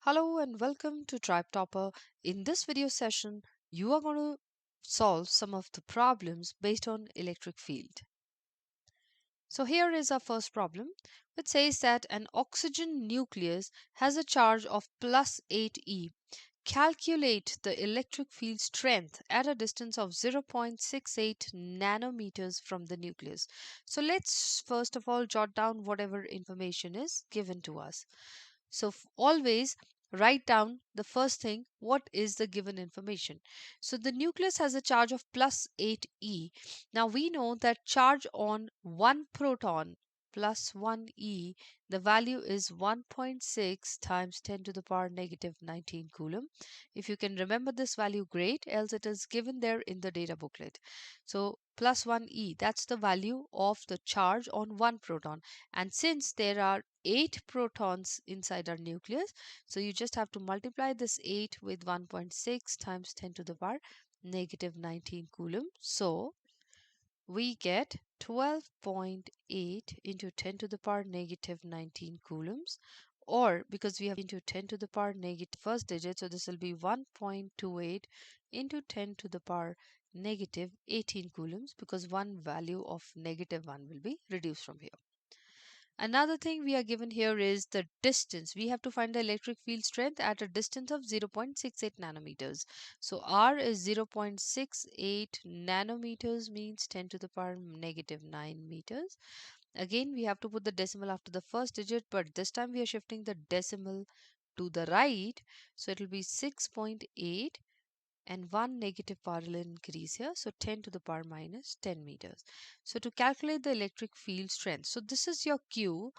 Hello and welcome to Tribe Topper. In this video session, you are going to solve some of the problems based on electric field. So here is our first problem, which says that an oxygen nucleus has a charge of plus 8e. Calculate the electric field strength at a distance of 0.68 nanometers from the nucleus. So let's first of all jot down whatever information is given to us. So always write down the first thing, what is the given information. So the nucleus has a charge of plus 8e. Now we know that charge on one proton plus 1e, the value is 1.6 times 10 to the power negative 19 coulomb. If you can remember this value, great, else it is given there in the data booklet. So plus 1e, that's the value of the charge on one proton. And since there are 8 protons inside our nucleus, so you just have to multiply this 8 with 1.6 times 10 to the power negative 19 coulomb. So we get 12.8 into 10 to the power negative 19 coulombs, or because we have into 10 to the power negative first digit, so this will be 1.28 into 10 to the power negative 18 coulombs, because one value of negative 1 will be reduced from here. Another thing we are given here is the distance. We have to find the electric field strength at a distance of 0.68 nanometers. So R is 0.68 nanometers, means 10 to the power negative 9 meters. Again, we have to put the decimal after the first digit, but this time we are shifting the decimal to the right. So it will be 6.8 and one negative parallel increase here, so 10 to the power minus 10 meters. So to calculate the electric field strength, so this is your Q,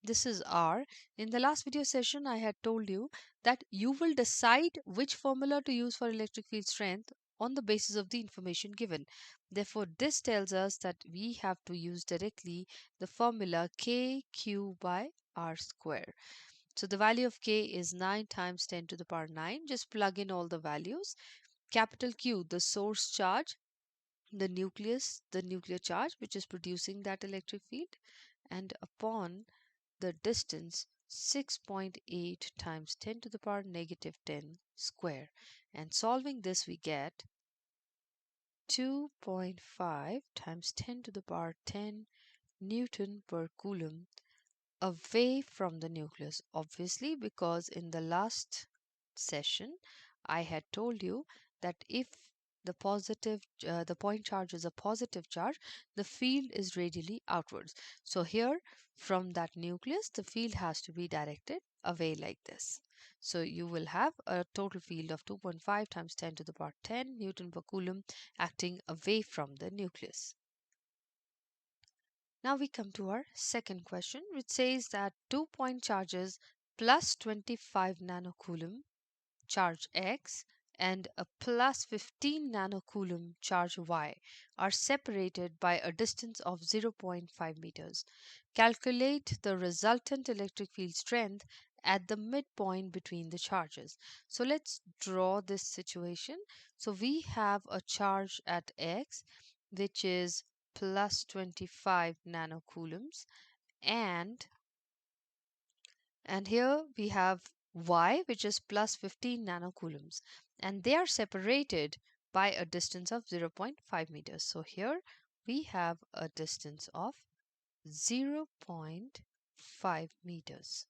this is R. In the last video session I had told you that you will decide which formula to use for electric field strength on the basis of the information given. Therefore this tells us that we have to use directly the formula KQ by R square. So the value of K is 9 times 10 to the power 9. Just plug in all the values. Capital Q, the source charge, the nucleus, the nuclear charge which is producing that electric field, and upon the distance 6.8 times 10 to the power negative 10 square. And solving this, we get 2.5 times 10 to the power 10 Newton per coulomb away from the nucleus. Obviously, because in the last session I had told you that if the point charge is a positive charge, the field is radially outwards. So here from that nucleus, the field has to be directed away like this. So you will have a total field of 2.5 times 10 to the power 10 Newton per coulomb acting away from the nucleus. Now we come to our second question, which says that 2-point charges plus 25 nanocoulomb charge X and a plus 15 nanocoulomb charge Y are separated by a distance of 0.5 meters. Calculate the resultant electric field strength at the midpoint between the charges. So let's draw this situation. So we have a charge at X which is plus 25 nanocoulombs, and here we have Y which is plus 15 nanocoulombs, and they are separated by a distance of 0.5 meters. So here we have a distance of 0.5 meters.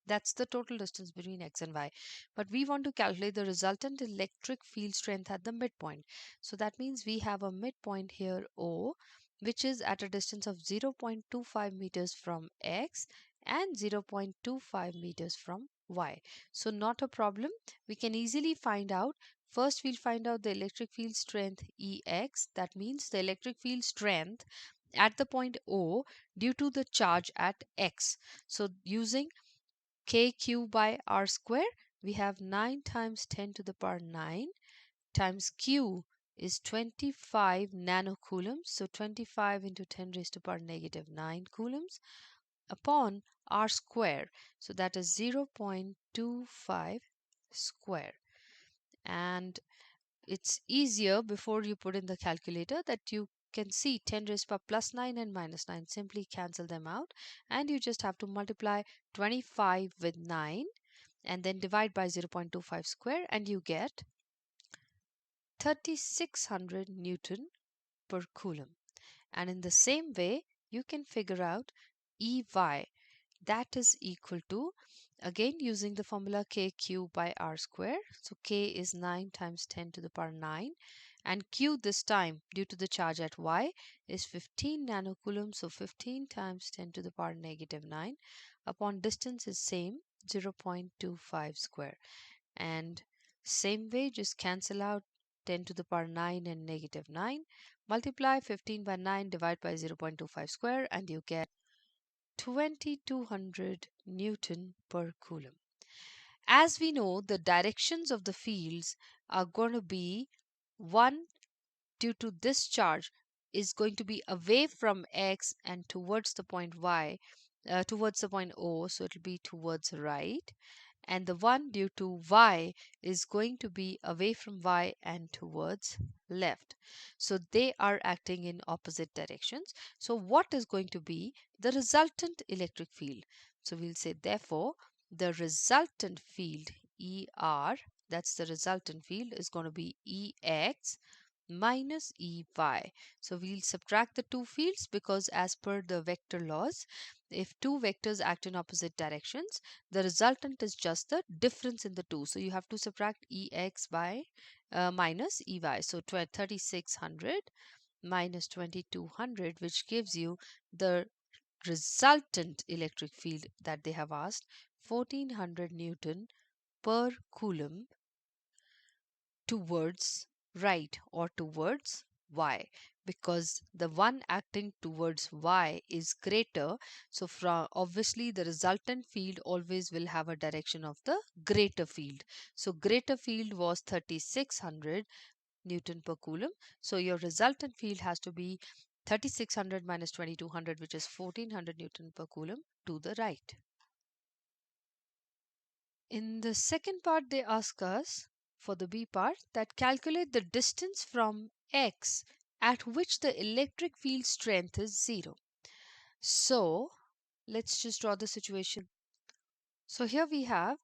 That's the total distance between X and Y. But we want to calculate the resultant electric field strength at the midpoint. So that means we have a midpoint here O, which is at a distance of 0.25 meters from X and 0.25 meters from Y. So not a problem. We can easily find out. First, we'll find out the electric field strength EX. That means the electric field strength at the point O due to the charge at X. So using KQ by R square, we have 9 times 10 to the power 9 times Q is 25 nanocoulombs. So 25 into 10 raised to power negative 9 coulombs upon R square. So that is 0.25 square. And it's easier before you put in the calculator that you can see 10 raised to power plus 9 and minus 9 simply cancel them out, and you just have to multiply 25 with 9 and then divide by 0.25 square, and you get 3600 Newton per coulomb. And in the same way, you can figure out EY, that is equal to, again using the formula K cube by R square. So K is 9 times 10 to the power 9, and Q this time due to the charge at Y is 15 nanocoulombs. So 15 times 10 to the power negative 9 upon distance is same, 0.25 square. And same way, just cancel out 10 to the power 9 and negative 9. Multiply 15 by 9, divide by 0.25 square, and you get 2200 Newton per coulomb. As we know, the directions of the fields are going to be 1 due to this charge is going to be away from X and towards the point Y, towards the point O, so it will be towards right. And the one due to Y is going to be away from Y and towards left. So they are acting in opposite directions. So what is going to be the resultant electric field? So we'll say therefore the resultant field ER, that's the resultant field, is going to be EX minus EY. So we'll subtract the two fields because as per the vector laws, if two vectors act in opposite directions, the resultant is just the difference in the two. So you have to subtract EX by minus EY. So 3600 minus 2200, which gives you the resultant electric field that they have asked, 1400 Newton per coulomb towards right or towards Y, because the one acting towards Y is greater. So from obviously the resultant field always will have a direction of the greater field. So greater field was 3600 Newton per coulomb. So your resultant field has to be 3600 minus 2200, which is 1400 Newton per coulomb to the right. In the second part, they ask us for the B part that calculate the distance from X at which the electric field strength is 0. So let's just draw the situation. So here we have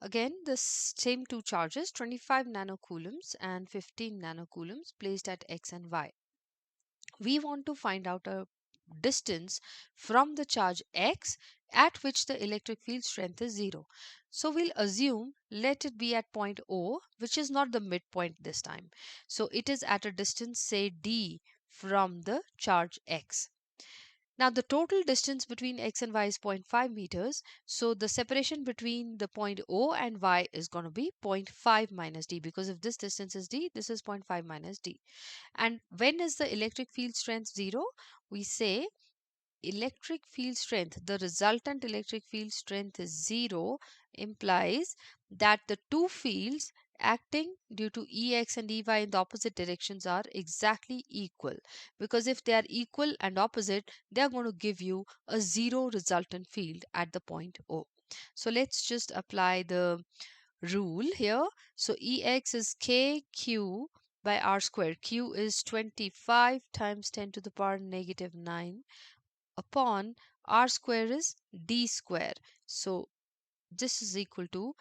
again the same two charges, 25 nanocoulombs and 15 nanocoulombs placed at X and Y. We want to find out a distance from the charge X at which the electric field strength is 0. So we'll assume let it be at point O, which is not the midpoint this time. So it is at a distance say D from the charge X. Now the total distance between X and Y is 0.5 meters. So the separation between the point O and Y is going to be 0.5 minus D, because if this distance is D, this is 0.5 minus D. And when is the electric field strength 0? We say electric field strength, the resultant electric field strength is 0, implies that the two fields acting due to Ex and Ey in the opposite directions are exactly equal, because if they are equal and opposite, they are going to give you a 0 resultant field at the point O. So let's just apply the rule here. So Ex is kq by r square. Q is 25 times 10 to the power negative 9 upon r square is d square. So this is equal to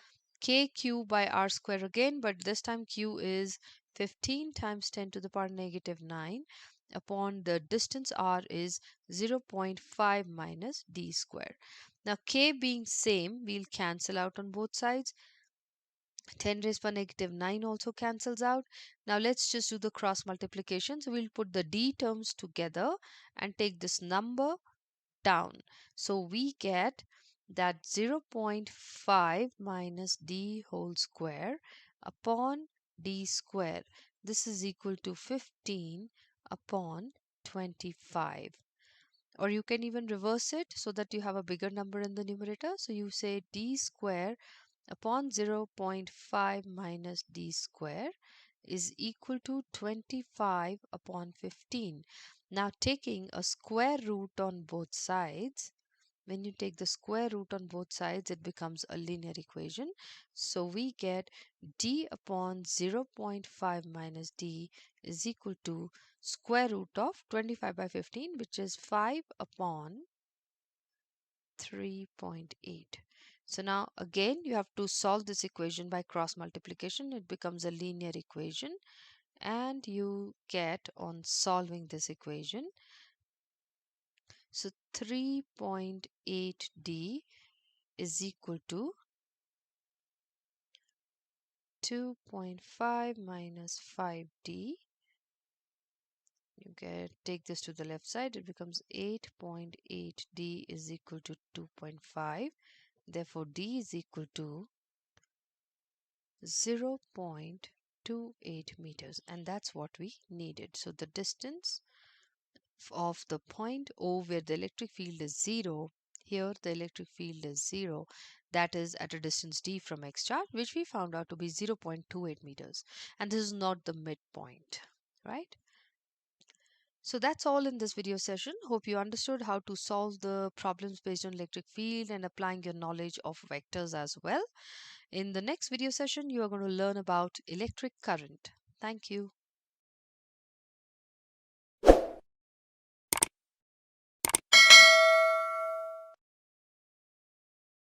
kq by r square again, but this time q is 15 times 10 to the power negative 9 upon the distance r is 0.5 minus d square. Now k being same, we'll cancel out on both sides. 10 raised by negative 9 also cancels out. Now let's just do the cross multiplication. So we'll put the d terms together and take this number down. So we get that 0.5 minus d whole square upon d square. This is equal to 15 upon 25. Or you can even reverse it so that you have a bigger number in the numerator. So you say d square upon 0.5 minus d square is equal to 25 upon 15. Now taking a square root on both sides, when you take the square root on both sides, it becomes a linear equation. So we get d upon 0.5 minus d is equal to square root of 25 by 15, which is 5 upon 3.8. So now again you have to solve this equation by cross multiplication. It becomes a linear equation, and you get on solving this equation. So 3.8D is equal to 2.5 minus 5D. You get take this to the left side, it becomes 8.8D is equal to 2.5. Therefore D is equal to 0.28 meters, and that's what we needed. So the distance of the point O where the electric field is 0, here the electric field is 0, that is at a distance d from x charge, which we found out to be 0.28 meters, and this is not the midpoint, right? So that's all in this video session. Hope you understood how to solve the problems based on electric field and applying your knowledge of vectors as well. In the next video session, you are going to learn about electric current. Thank you.